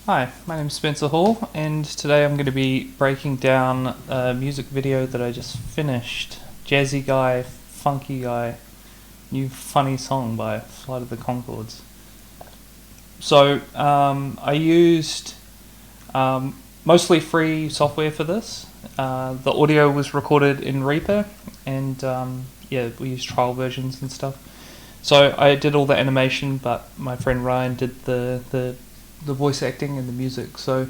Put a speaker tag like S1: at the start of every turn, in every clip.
S1: Hi, my name's Spencer Hall, and today I'm going to be breaking down a music video that I just finished. Jazzy Guy, Funky Guy, new funny song by Flight of the Concords. So, I used mostly free software for this. The audio was recorded in Reaper, and we used trial versions and stuff. So I did all the animation, but my friend Ryan did the voice acting and the music. So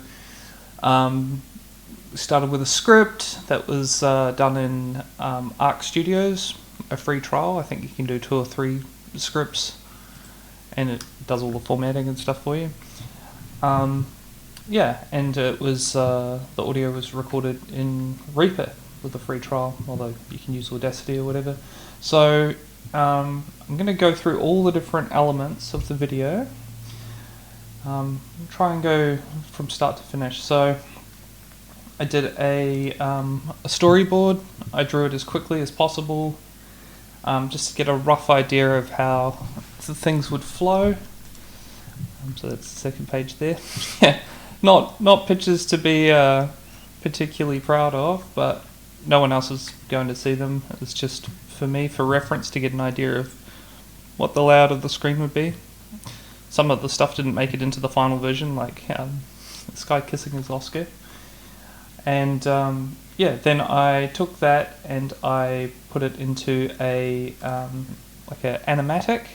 S1: started with a script that was done in Arc Studios, a free trial. I think you can do 2 or 3 scripts, and it does all the formatting and stuff for you. And it was the audio was recorded in Reaper with a free trial, although you can use Audacity or whatever. So I'm going to go through all the different elements of the video. Try and go from start to finish. So I did a storyboard. I drew it as quickly as possible, just to get a rough idea of how the things would flow. So that's the second page there. Yeah, not pictures to be particularly proud of, but no one else is going to see them. It's just for me, for reference, to get an idea of what the layout of the screen would be. Some of the stuff didn't make it into the final version, like this guy kissing his Oscar. And then I took that and I put it into a like an animatic.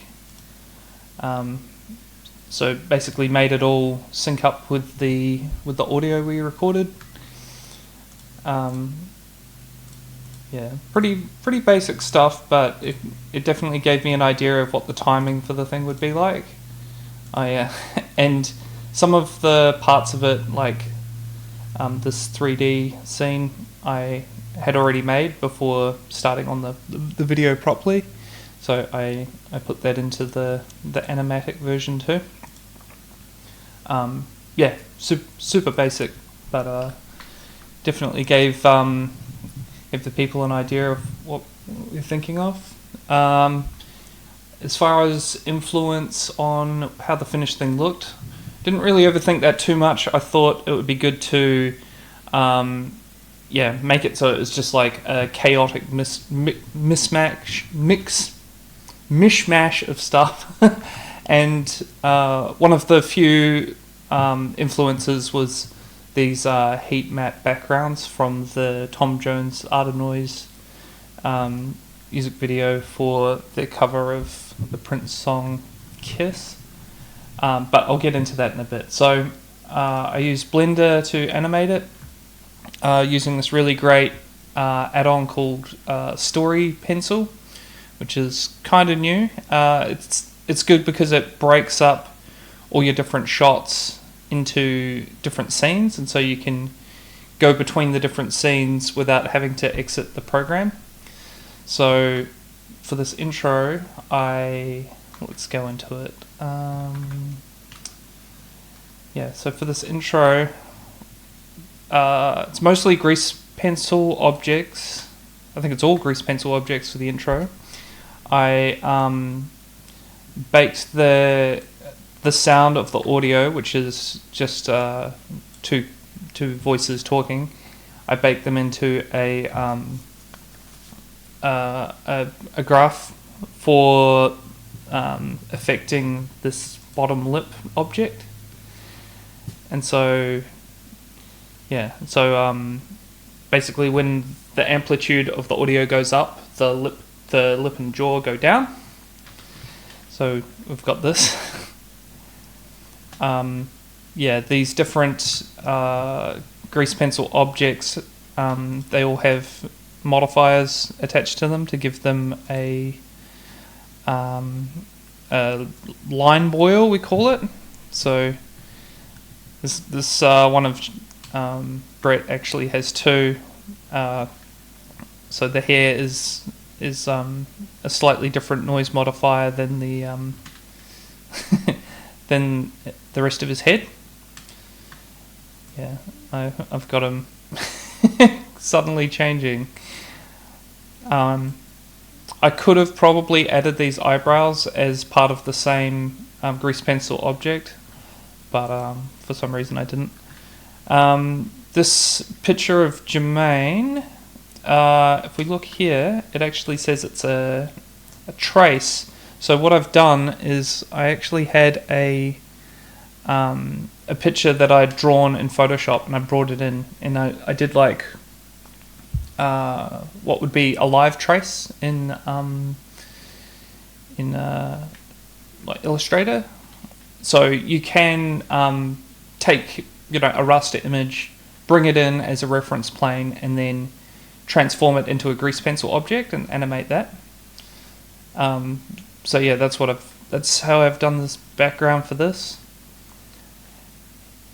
S1: So basically made it all sync up with the audio we recorded. Pretty basic stuff, but it definitely gave me an idea of what the timing for the thing would be like. And some of the parts of it, like this 3D scene, I had already made before starting on the video properly, so I put that into the animatic version too. Super basic, but definitely gave the people an idea of what we're thinking of. As far as influence on how the finished thing looked, didn't really overthink that too much. I thought it would be good to make it so it was just like a chaotic mishmash of stuff. And one of the few influences was these heat map backgrounds from the Tom Jones Art of Noise music video for the cover of the Prince song Kiss. But I'll get into that in a bit. So I used Blender to animate it, using this really great add-on called Story Pencil, which is kind of new. It's good because it breaks up all your different shots into different scenes, and so you can go between the different scenes without having to exit the program. So for this intro, let's go into it. So for this intro, it's mostly grease pencil objects. I think it's all grease pencil objects for the intro. I baked the sound of the audio, which is just two voices talking. I baked them into a graph for affecting this bottom lip object. And so basically when the amplitude of the audio goes up, the lip and jaw go down. So we've got this. These different grease pencil objects, they all have modifiers attached to them to give them a line boil, we call it. So this one of Brett actually has 2. So the hair is a slightly different noise modifier than the than the rest of his head. Yeah, I've got him suddenly changing. I could have probably added these eyebrows as part of the same grease pencil object, but for some reason I didn't. This picture of Jermaine, if we look here, it actually says it's a trace. So what I've done is I actually had a picture that I'd drawn in Photoshop, and I brought it in, and I did like what would be a live trace in like Illustrator. So you can take a raster image, bring it in as a reference plane, and then transform it into a grease pencil object and animate that. So yeah, that's how I've done this background for this.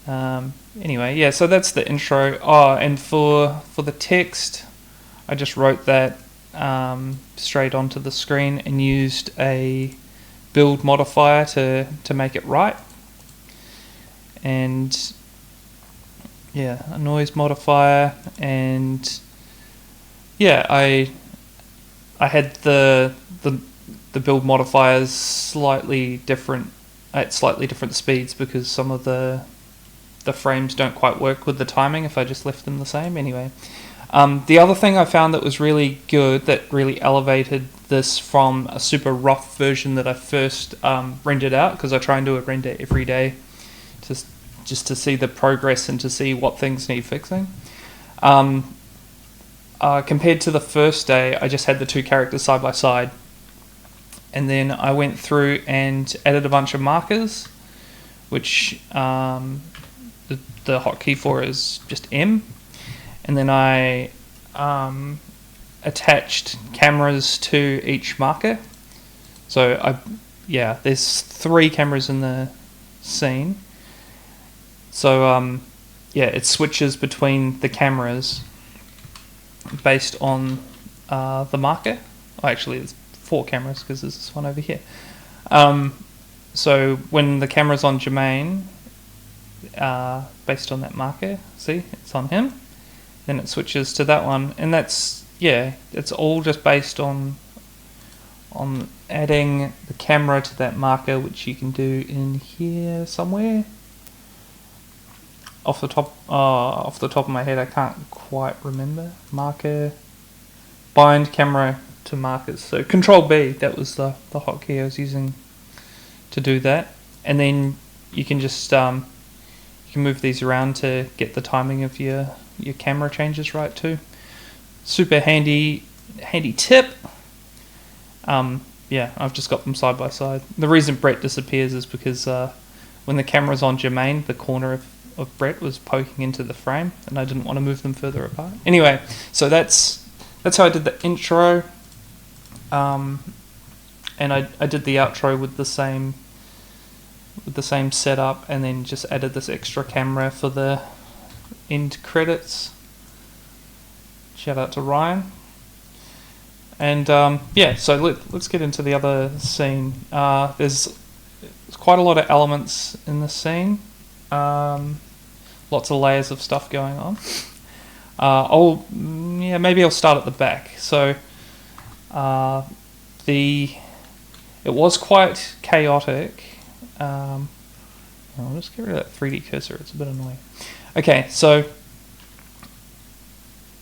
S1: Anyway, yeah, so that's the intro. Oh, and for the text, I just wrote that straight onto the screen and used a build modifier to make it right. And yeah, a noise modifier, and yeah, I had the build modifiers slightly different at slightly different speeds because some of the frames don't quite work with the timing if I just left them the same. Anyway, the other thing I found that was really good, that really elevated this from a super rough version that I first rendered out, because I try and do a render every day just to see the progress and to see what things need fixing. Compared to the first day, I just had the two characters side by side, and then I went through and added a bunch of markers, which the hotkey for is just M, and then I attached cameras to each marker. So there's 3 cameras in the scene. So it switches between the cameras based on the marker. Oh, actually, it's 4 cameras because there's this one over here. So when the camera's on Jermaine, based on that marker, see, it's on him, then it switches to that one, and it's all just based on adding the camera to that marker, which you can do in here somewhere. Off the top of my head, I can't quite remember. Marker, bind camera to markers. So Control B, that was the hotkey I was using to do that, and then you can just you can move these around to get the timing of your camera changes right too. Super handy tip. I've just got them side by side. The reason Brett disappears is because when the camera's on Jermaine, the corner of Brett was poking into the frame, and I didn't want to move them further apart. Anyway, so that's how I did the intro, and I did the outro with the same setup, and then just added this extra camera for the end credits. Shout out to Ryan. And so let's get into the other scene. There's quite a lot of elements in the scene. Lots of layers of stuff going on. Maybe I'll start at the back. So it was quite chaotic. I'll just get rid of that 3D cursor, it's a bit annoying. Okay, so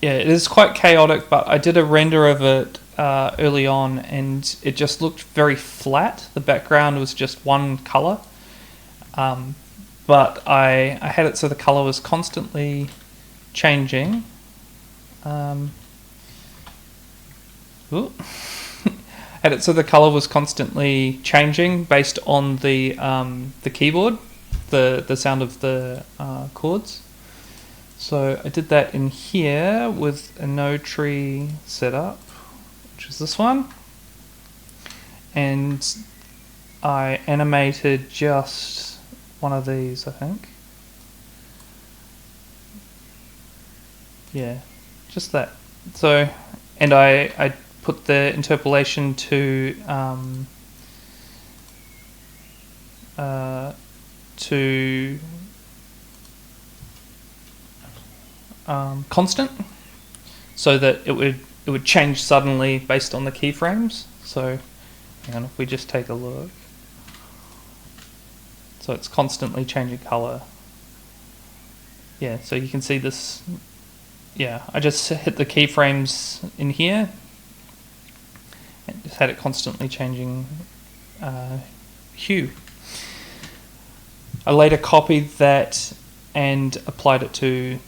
S1: yeah, it is quite chaotic, but I did a render of it early on, and it just looked very flat. The background was just one color, but I had it so the color was constantly changing. Had it so the color was constantly changing based on the keyboard, the sound of the chords. So I did that in here with a no tree setup, which is this one, and I animated just one of these, I think. Yeah, just that. So, and I put the interpolation to constant, so that it would change suddenly based on the keyframes. So, hang on, if we just take a look. So it's constantly changing color. Yeah, so you can see this. Yeah, I just hit the keyframes in here and just had it constantly changing hue. I later copied that and applied it to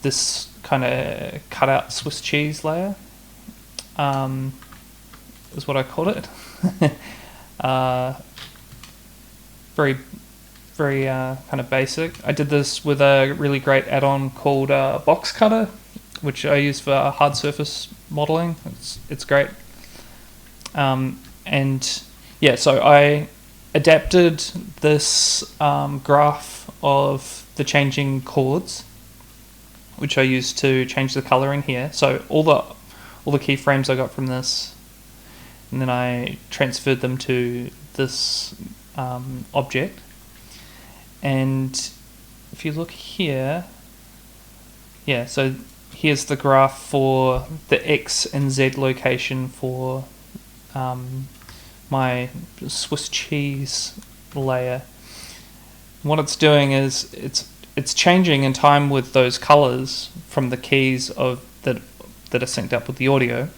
S1: this kind of cut out Swiss cheese layer, is what I called it. Very kind of basic. I did this with a really great add-on called Box Cutter, which I use for hard surface modeling. It's great. And yeah, so I adapted this graph of the changing chords, which I used to change the color in here. So all the keyframes I got from this, and then I transferred them to this object. And if you look here, yeah, so here's the graph for the X and Z location for my Swiss cheese layer. What it's doing is it's changing in time with those colors from the keys of that are synced up with the audio.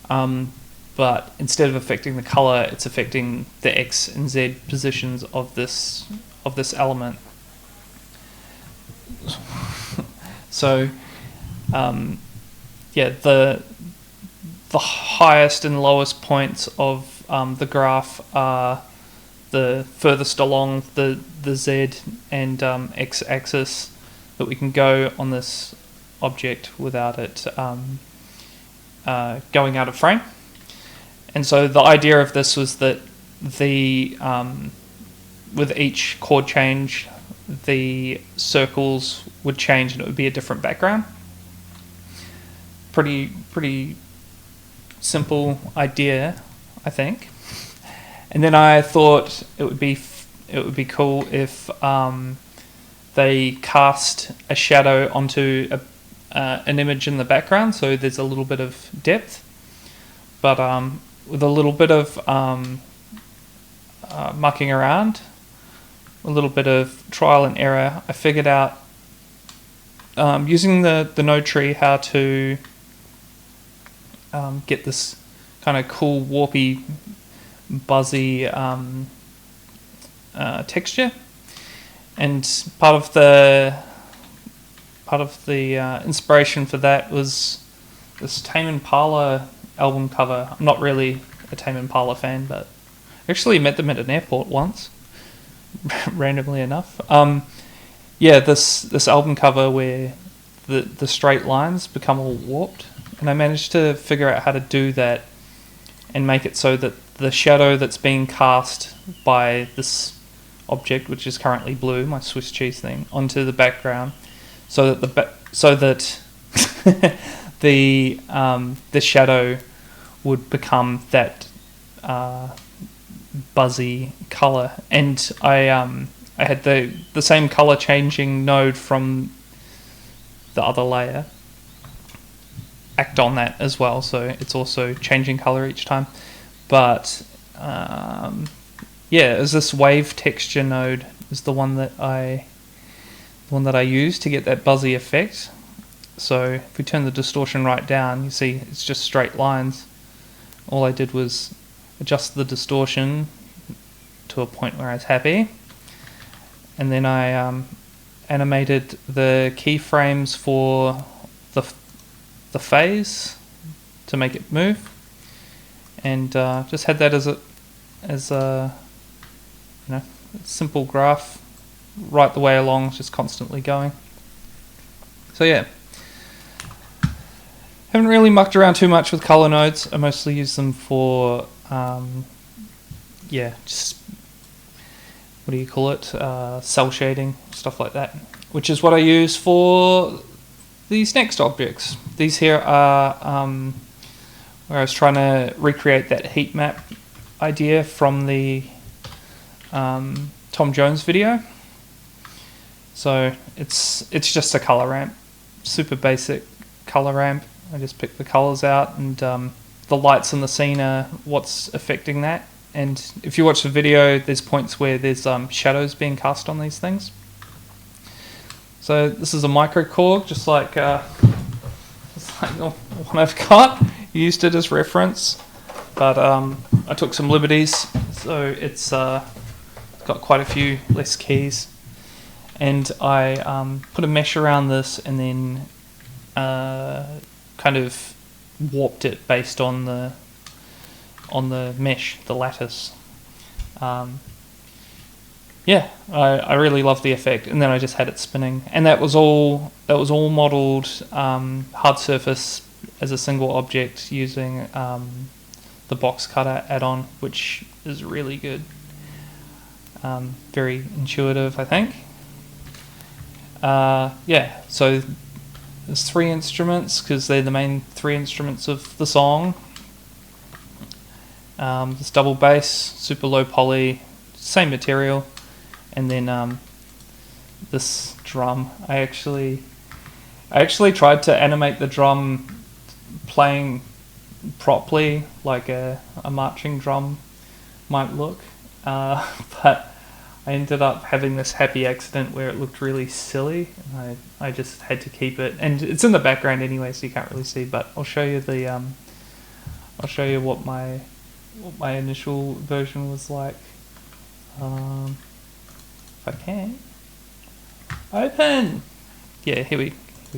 S1: But instead of affecting the color, it's affecting the X and Z positions of this element. So, yeah, the highest and lowest points of the graph are the furthest along the Z and X axis that we can go on this object without it going out of frame. And so the idea of this was that with each chord change, the circles would change and it would be a different background. Pretty simple idea, I think. And then I thought it would be cool if they cast a shadow onto an image in the background, so there's a little bit of depth, but with a little bit of mucking around, a little bit of trial and error, I figured out using the node tree how to get this kind of cool warpy buzzy texture. And part of the inspiration for that was this Tame Impala album cover. I'm not really a Tame Impala fan, but I actually met them at an airport once, randomly enough. Yeah, this album cover where the straight lines become all warped, and I managed to figure out how to do that and make it so that the shadow that's being cast by this object, which is currently blue, my Swiss cheese thing, onto the background, so that the shadow would become that buzzy color. And I had the same color changing node from the other layer act on that as well, so it's also changing color each time. But yeah, is this wave texture node is the one that I use to get that buzzy effect. So if we turn the distortion right down, you see it's just straight lines. All I did was adjust the distortion to a point where I was happy, and then I animated the keyframes for the phase to make it move, and just had that as a simple graph right the way along, just constantly going. So yeah, haven't really mucked around too much with color nodes. I mostly use them for just what do you call it, cell shading, stuff like that, which is what I use for these next objects. These here are where I was trying to recreate that heat map idea from the Tom Jones video. So it's just a color ramp, super basic color ramp. I just pick the colors out, and the lights in the scene are what's affecting that, and if you watch the video, there's points where there's shadows being cast on these things. So this is a microcorg, just like the one I've got. Used it as reference, but I took some liberties, so it's got quite a few less keys, and I put a mesh around this and then kind of warped it based on the mesh, the lattice. Yeah, I really love the effect, and then I just had it spinning, and that was all modelled hard surface as a single object using the box cutter add-on, which is really good. Very intuitive, I think. Yeah, so there's 3 instruments because they're the main 3 instruments of the song. This double bass, super low poly, same material, and then this drum. I actually tried to animate the drum playing properly, like a marching drum might look, but I ended up having this happy accident where it looked really silly, and I just had to keep it, and it's in the background anyway, so you can't really see. But I'll show you what my initial version was like. If I can open, yeah, here we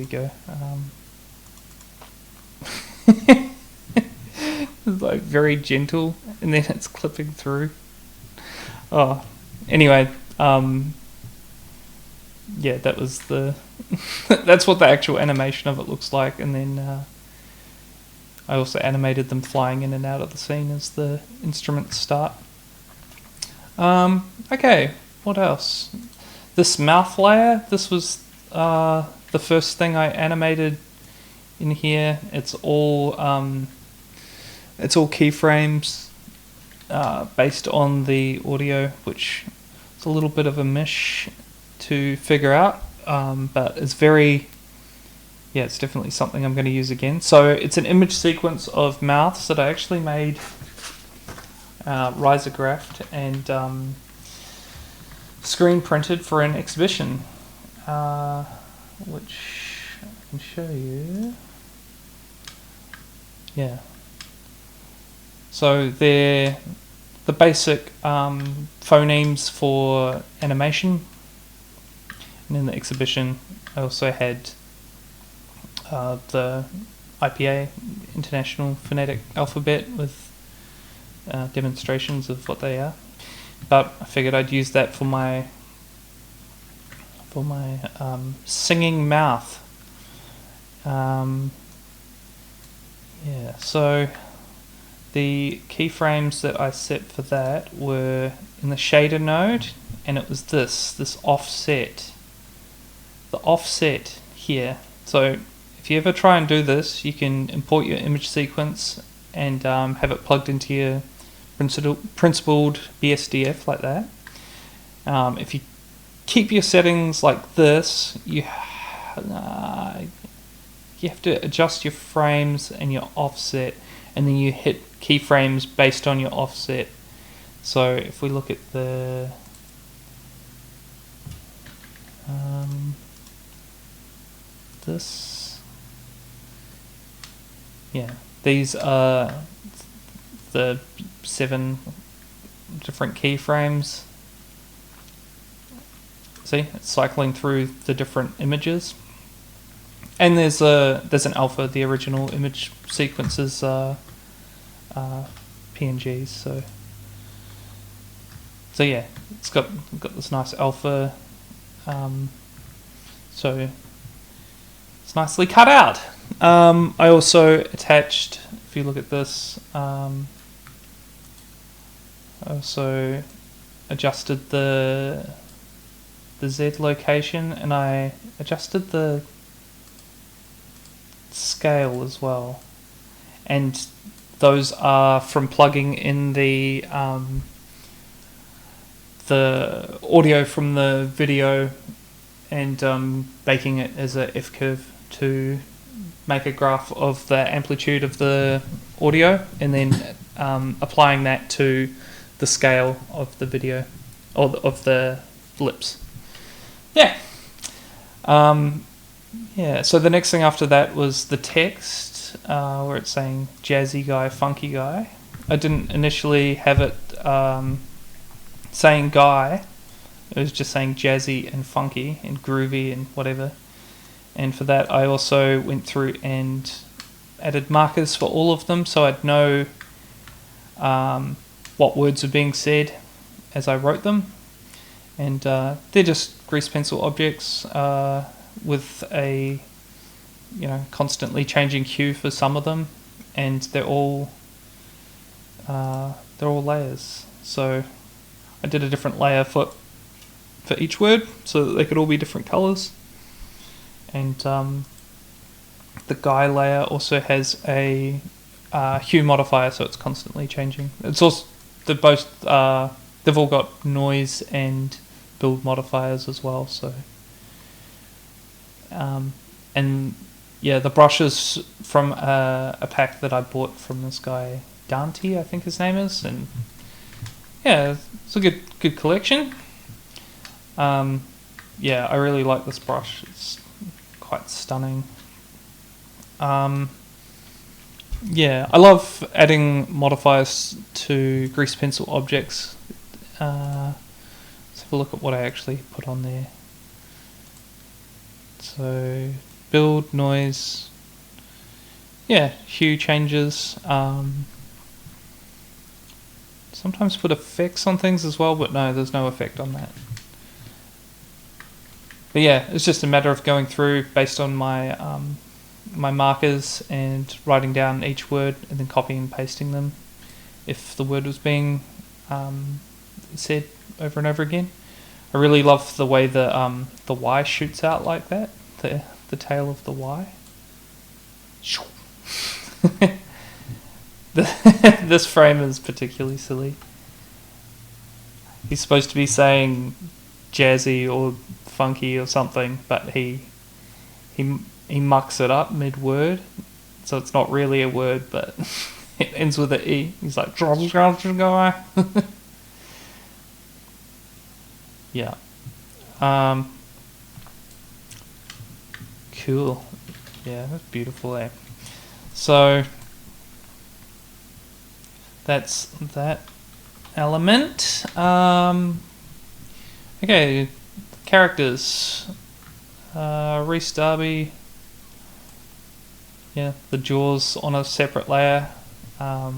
S1: go. It's like very gentle, and then it's clipping through. Oh, anyway, yeah, that was the that's what the actual animation of it looks like, and then I also animated them flying in and out of the scene as the instruments start. Okay, what else? This mouth layer, this was the first thing I animated in here. It's all keyframes based on the audio, which is a little bit of a mish to figure out, but it's it's definitely something I'm going to use again. So it's an image sequence of mouths that I actually made risographed and screen printed for an exhibition, which I can show you. Yeah. So they're the basic phonemes for animation, and in the exhibition I also had the IPA, International Phonetic Alphabet, with demonstrations of what they are. But I figured I'd use that for my singing mouth. Yeah, so the keyframes that I set for that were in the shader node, and it was this offset. The offset here. So if you ever try and do this, you can import your image sequence and have it plugged into your principled BSDF like that. If you keep your settings like this, you have to adjust your frames and your offset, and then you hit keyframes based on your offset. So if we look at the these are the 7 different keyframes. See, it's cycling through the different images, and there's an alpha. The original image sequences are PNGs. So yeah, it's got this nice alpha. So it's nicely cut out. I also attached, if you look at this, I also adjusted the Z location, and I adjusted the scale as well. And those are from plugging in the audio from the video and baking it as a F-curve to make a graph of the amplitude of the audio, and then applying that to the scale of the video, or of the lips. Yeah. Yeah, so the next thing after that was the text, where it's saying jazzy guy, funky guy. I didn't initially have it saying guy. It was just saying jazzy and funky and groovy and whatever. And for that, I also went through and added markers for all of them, so I'd know what words were being said as I wrote them. And they're just grease pencil objects with a constantly changing hue for some of them, and they're all layers. So I did a different layer for each word so that they could all be different colors. And the guy layer also has a hue modifier, so it's constantly changing. It's also they've all got noise and build modifiers as well. So and yeah, the brushes from a pack that I bought from this guy Dante, I think his name is, and yeah, it's a good collection. Yeah, I really like this brush. It's quite stunning. Yeah, I love adding modifiers to grease pencil objects. Let's have a look at what I actually put on there. So, build, noise, yeah, hue changes. Sometimes put effects on things as well, but no, there's no effect on that. But yeah, it's just a matter of going through based on my my markers and writing down each word and then copying and pasting them if the word was being said over and over again. I really love the way the Y shoots out like that, the tail of the Y. This frame is particularly silly. He's supposed to be saying jazzy or funky or something, but he mucks it up mid-word, so it's not really a word, but it ends with an E. He's like, guy. Yeah. Cool. Yeah, that's beautiful there. So that's that element. Okay, characters. Reese Darby. Yeah, the jaws on a separate layer. Yeah,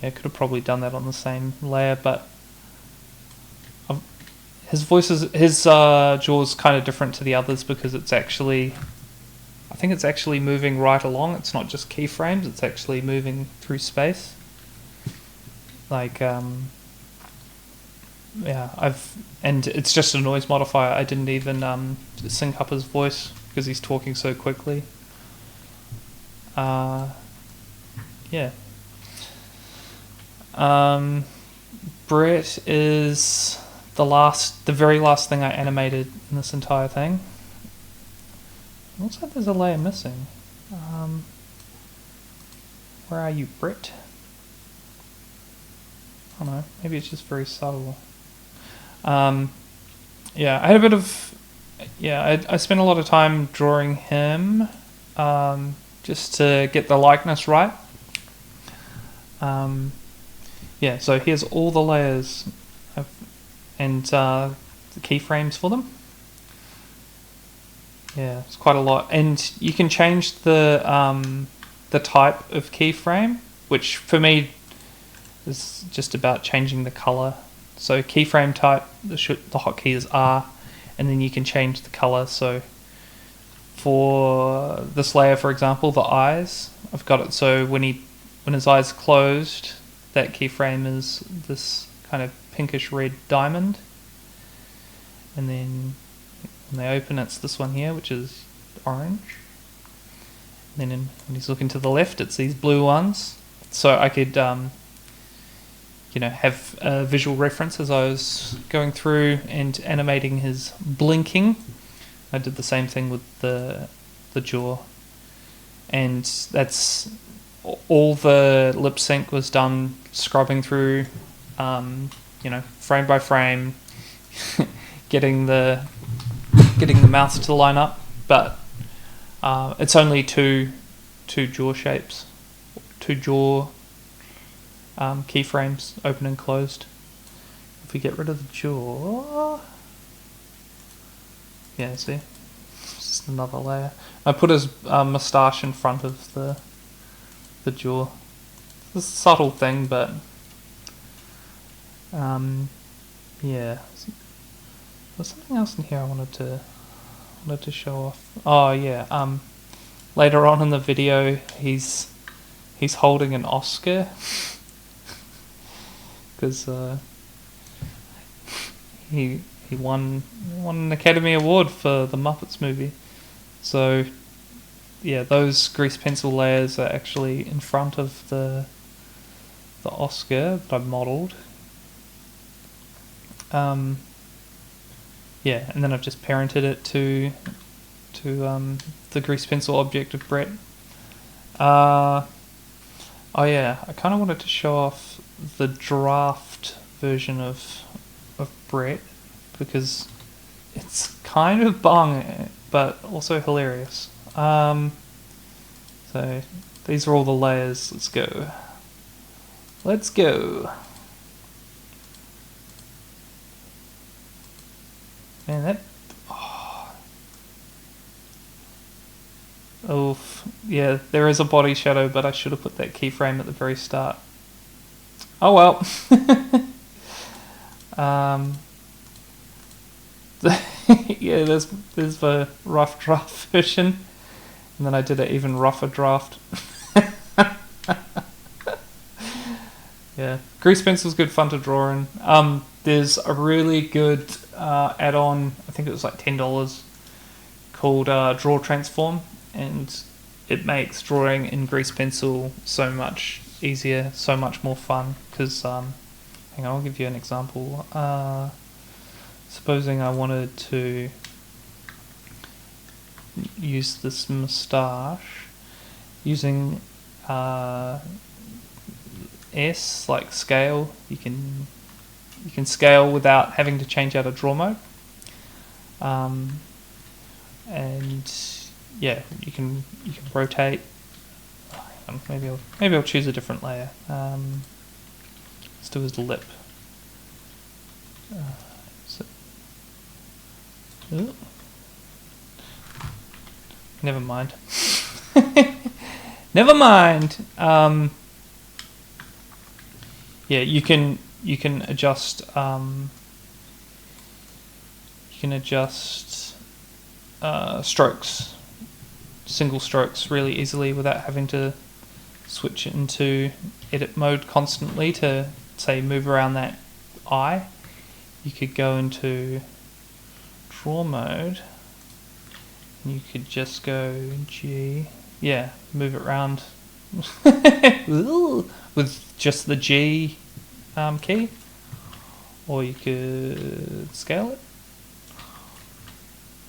S1: could have probably done that on the same layer, but his jaw's kind of different to the others because it's actually, I think it's actually moving right along. It's not just keyframes, it's actually moving through space. Like, yeah, and it's just a noise modifier. I didn't even sync up his voice because he's talking so quickly. Yeah. Brett is the very last thing I animated in this entire thing. It looks like there's a layer missing. Where are you, Brett? I don't know, maybe it's just very subtle. Yeah, I had a bit of, I spent a lot of time drawing him, just to get the likeness right. Yeah, so here's all the layers and the keyframes for them. Yeah, it's quite a lot, and you can change the type of keyframe, which for me is just about changing the color. So keyframe type, the hotkey is R, and then you can change the color. So for this layer, for example, the eyes, I've got it so when his eyes are closed, that keyframe is this kind of pinkish red diamond, and then when they open, it's this one here, which is orange. And then when he's looking to the left, it's these blue ones. So I could have a visual reference as I was going through and animating his blinking. I did the same thing with the jaw, and that's all the lip sync was done scrubbing through, frame by frame, getting the mouth to line up. But it's only two jaw shapes, two jaw keyframes, open and closed. If we get rid of the jaw, yeah, see, it's just another layer. I put his moustache in front of the jaw. It's a subtle thing, but yeah. There's something else in here I wanted to show off. Oh yeah. Later on in the video, he's holding an Oscar because he won an Academy Award for the Muppets movie. So yeah, those grease pencil layers are actually in front of the Oscar that I've modelled. Yeah, and then I've just parented it to the grease pencil object of Brett. Oh yeah, I kind of wanted to show off the draft version of Brett because it's kind of bung, but also hilarious. So these are all the layers. Let's go. Man, that. Oh, yeah, there is a body shadow, but I should have put that keyframe at the very start. Oh well. Yeah, there's the rough draft version, and then I did an even rougher draft. Yeah, grease pencil's good fun to draw in. There's a really good add-on. I think it was like $10 called Draw Transform, and it makes drawing in grease pencil so much easier, so much more fun. Because hang on, I'll give you an example. Supposing I wanted to use this moustache using S, like scale. You can scale without having to change out of draw mode. And yeah, you can rotate. Maybe I'll choose a different layer. Let's do his lip. Never mind. Never mind. Yeah, you can adjust. Strokes, single strokes, really easily without having to switch it into edit mode constantly to say move around that eye. You could go into draw mode and you could just go G, yeah, move it around with just the G key, or you could scale it.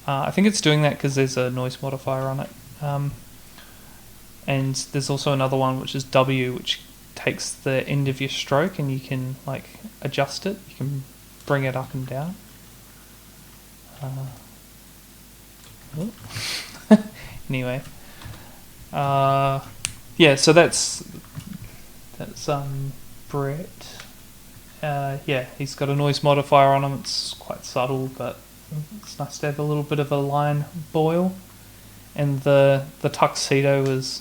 S1: I think it's doing that because there's a noise modifier on it, and there's also another one which is W, which takes the end of your stroke and you can like adjust it. You can bring it up and down. Anyway, yeah. So that's Brett. Yeah, he's got a noise modifier on him. It's quite subtle, but it's nice to have a little bit of a line boil. And the tuxedo was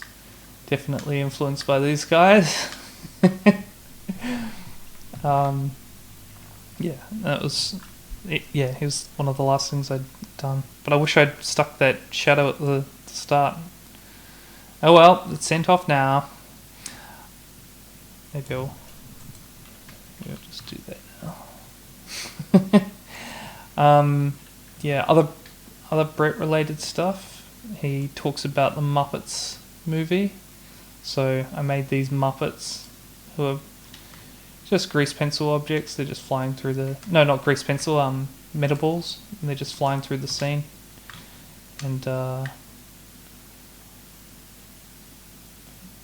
S1: definitely influenced by these guys. Yeah, that was it. Yeah, he was one of the last things I'd done. But I wish I'd stuck that shadow at the start. Oh well, it's sent off now. Maybe I'll just do that now. Yeah, other Brett related stuff. He talks about the Muppets movie. So I made these Muppets who are just grease pencil objects. They're just flying through the... No, not grease pencil, metaballs. And they're just flying through the scene. And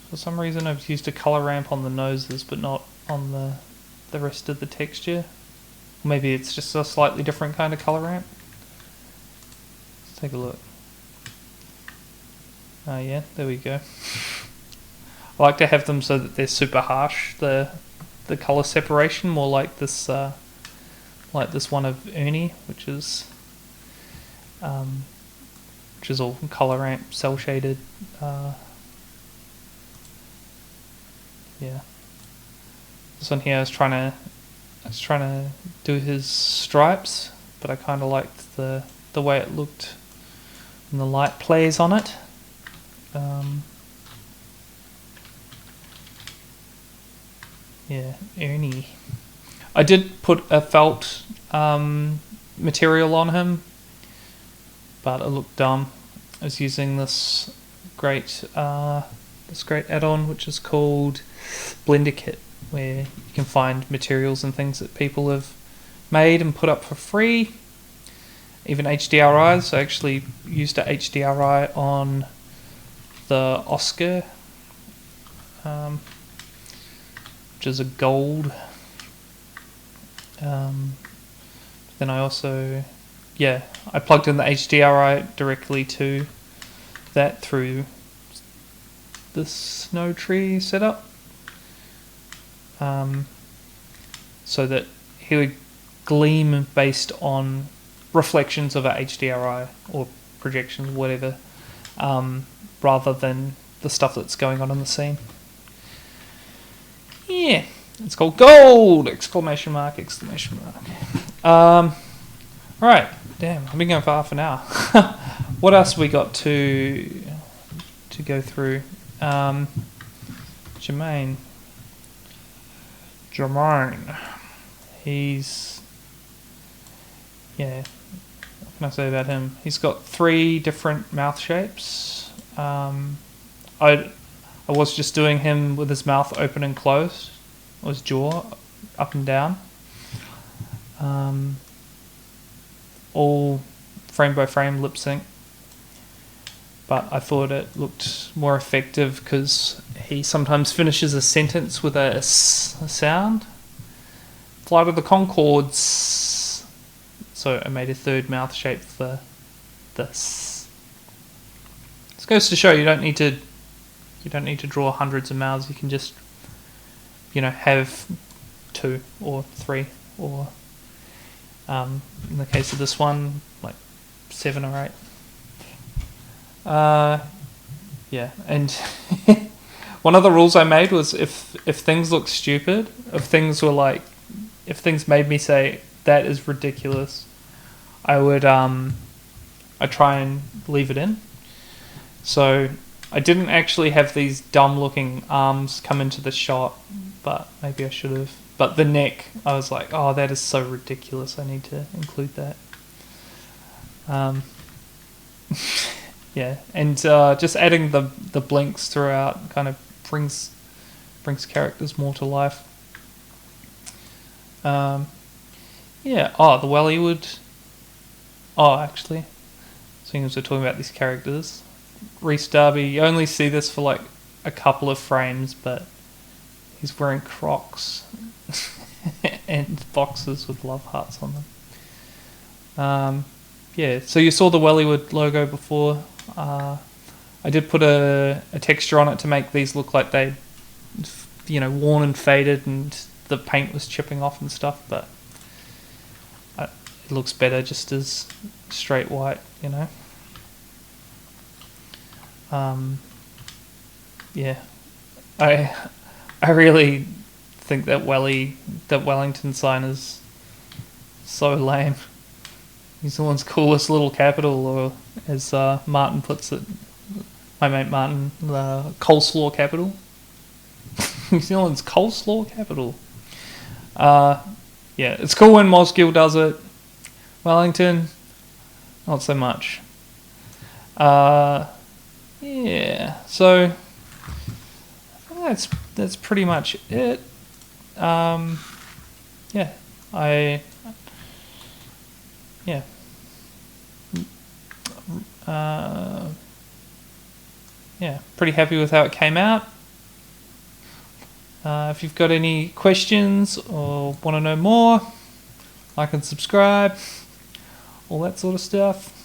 S1: For some reason I've used a colour ramp on the noses but not on the rest of the texture. Maybe it's just a slightly different kind of colour ramp. Let's take a look. Oh yeah, there we go. I like to have them so that they're super harsh, the colour separation, more like this one of Ernie, which is all colour ramp, cell shaded. Yeah. This one here, I was trying to do his stripes, but I kind of liked the way it looked when the light plays on it. Yeah, Ernie. I did put a felt material on him, but it looked dumb. I was using this great add-on which is called Blender Kit, where you can find materials and things that people have made and put up for free. Even HDRIs. I actually used a HDRI on the Oscar, which is a gold. Then I also, I plugged in the HDRI directly to that through the snow tree setup, so that he would gleam based on reflections of a HDRI or projections, whatever, rather than the stuff that's going on in the scene. Yeah, it's called gold! Exclamation mark. Alright, damn, I've been going for half an hour. What else have we got to go through? Jermaine. He's... what can I say about him? He's got 3 different mouth shapes. I was just doing him with his mouth open and closed, or his jaw up and down. All frame by frame lip sync. But I thought it looked more effective because he sometimes finishes a sentence with a sound. Flight of the Concords. So I made a 3rd mouth shape for this. This goes to show you don't need to draw hundreds of mouths. You can just, have 2 or 3, or in the case of this one, like 7 or 8. And one of the rules I made was if things look stupid, if things made me say that is ridiculous, I try and leave it in. So I didn't actually have these dumb looking arms come into the shot, but maybe I should have. But the neck, I was like, oh, that is so ridiculous, I need to include that. And just adding the blinks throughout kind of brings characters more to life. The Wellywood. Actually, seeing as we're talking about these characters, Reese Darby, you only see this for like a couple of frames, but he's wearing Crocs and boxes with love hearts on them. So you saw the Wellywood logo before. I did put a texture on it to make these look like they, worn and faded and the paint was chipping off and stuff, but it looks better just as straight white, I really think that Wellington sign is so lame. New Zealand's coolest little capital, or as Martin puts it, my mate Martin, the coleslaw capital. New Zealand's coleslaw capital. It's cool when Mosgiel does it. Wellington, not so much. So I think that's pretty much it. Pretty happy with how it came out. If you've got any questions or want to know more, like and subscribe, all that sort of stuff.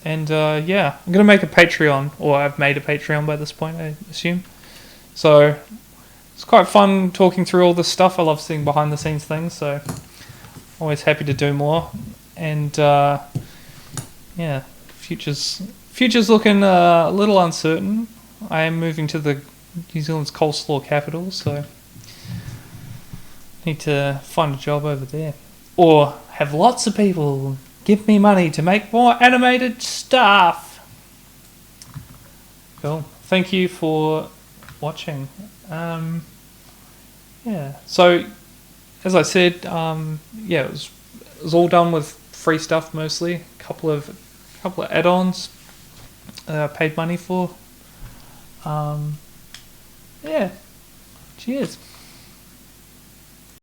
S1: And yeah, I'm going to make a Patreon, or I've made a Patreon by this point, I assume. So it's quite fun talking through all this stuff. I love seeing behind the scenes things, so always happy to do more. And yeah, future's looking a little uncertain. I am moving to the New Zealand's coleslaw capital, so need to find a job over there. Or have lots of people give me money to make more animated stuff. Cool. Thank you for watching. Yeah. So, as I said, yeah, it was all done with free stuff mostly. Couple of add-ons paid money for. Yeah. Cheers.